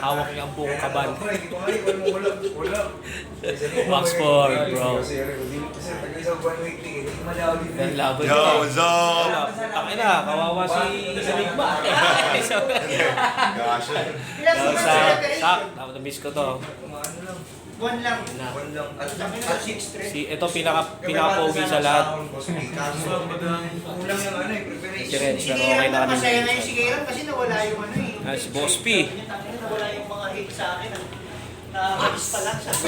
Hawak niya ang buong kaban. Oxford, bro. Dahil laban Yo, what's up? Takin na, kawawa si Enigma. Gosh. Miss ko to. Buwan lang. Ito pinaka-pogi sa lahat. Si Renz, pero okay na kami. Masaya na yung sigaran kasi nawala yung ano eh. Si Boss P. Nawala yung mga hate sa akin. Nakabalis pa lang sa Ito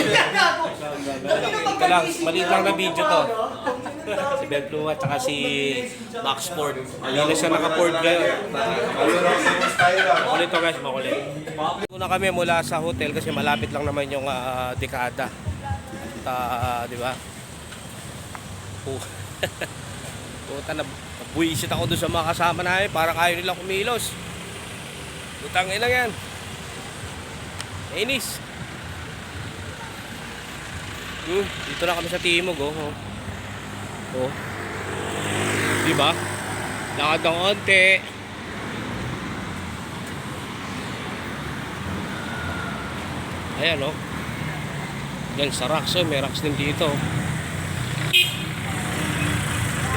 lang, maliit lang na video to. Si Ben Pluma at saka si Max Ford. Hindi na siya naka-Ford ngayon. Makulit to guys, makulit. Una kami mula sa hotel kasi malapit lang naman yung dekada. At di ba? Puta na, buwisit ako doon sa mga kasama namin. Parang ayaw nilang kumilos. Putang ina yan. Inis. Dito na kami sa Timog, oh. Oh. Diba? Lakad ng onte. Ayan, oh. Yan sa rocks, oh. May rocks din dito.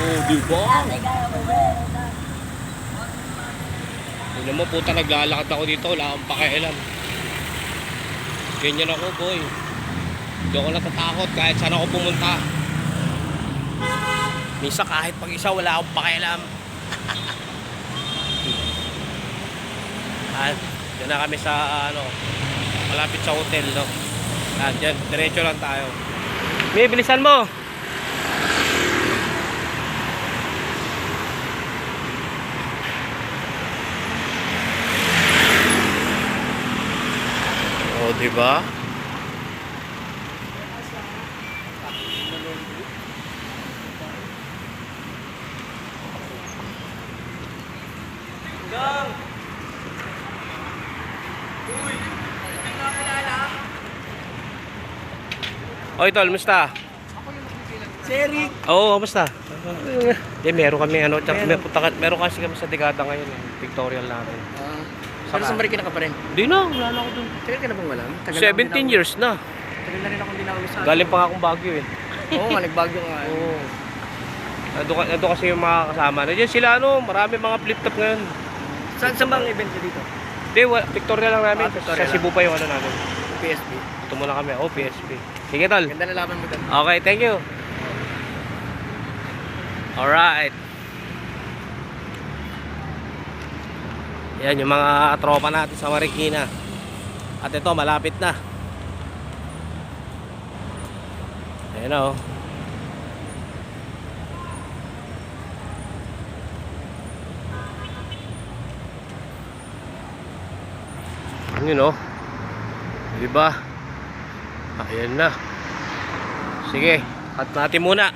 Oh, diba? Tignan mo, puta, naglalakad ako dito. Wala akong pakialam. Ganyan ako, boy. Hindi ako natatakot kahit saan ako pumunta. Minsan kahit pag isa wala akong pakialam. At dyan na kami sa malapit sa hotel, no. At dyan, diretso lang tayo. May bilisan mo. Oh, diba? Gang! Uy! Hindi na kilala? Oy, tol, musta? Ako yung magpipilang. Si Eric! Oo, musta? Meron kami, meron kasi kami sa dekada ngayon, pictorial namin. Pero sa Marikina ka pa rin? Hindi na, wala na ako dun. Tagal ka na bang wala? 17 years na. Tagal na rin ako hindi nakamiss. Galing pa nga akong Baguio eh. Oo nga, nagbagyo nga. Oo. Ando kasi yung mga kasama. Nandiyan sila, marami mga flip-top ngayon. Saan bang event ka dito? Hindi, pictorial lang namin. Pictorial Sa Cebu pa yung namin. PSP. Ito muna kami. Oh, PSP. Sige, tol. Ganda na laban mo doon. Okay, thank you. Alright. Yan yung mga tropa natin sa Marikina. At ito, malapit na. Ayan o. Yun o. Diba? Ayan na. Sige, cut natin muna.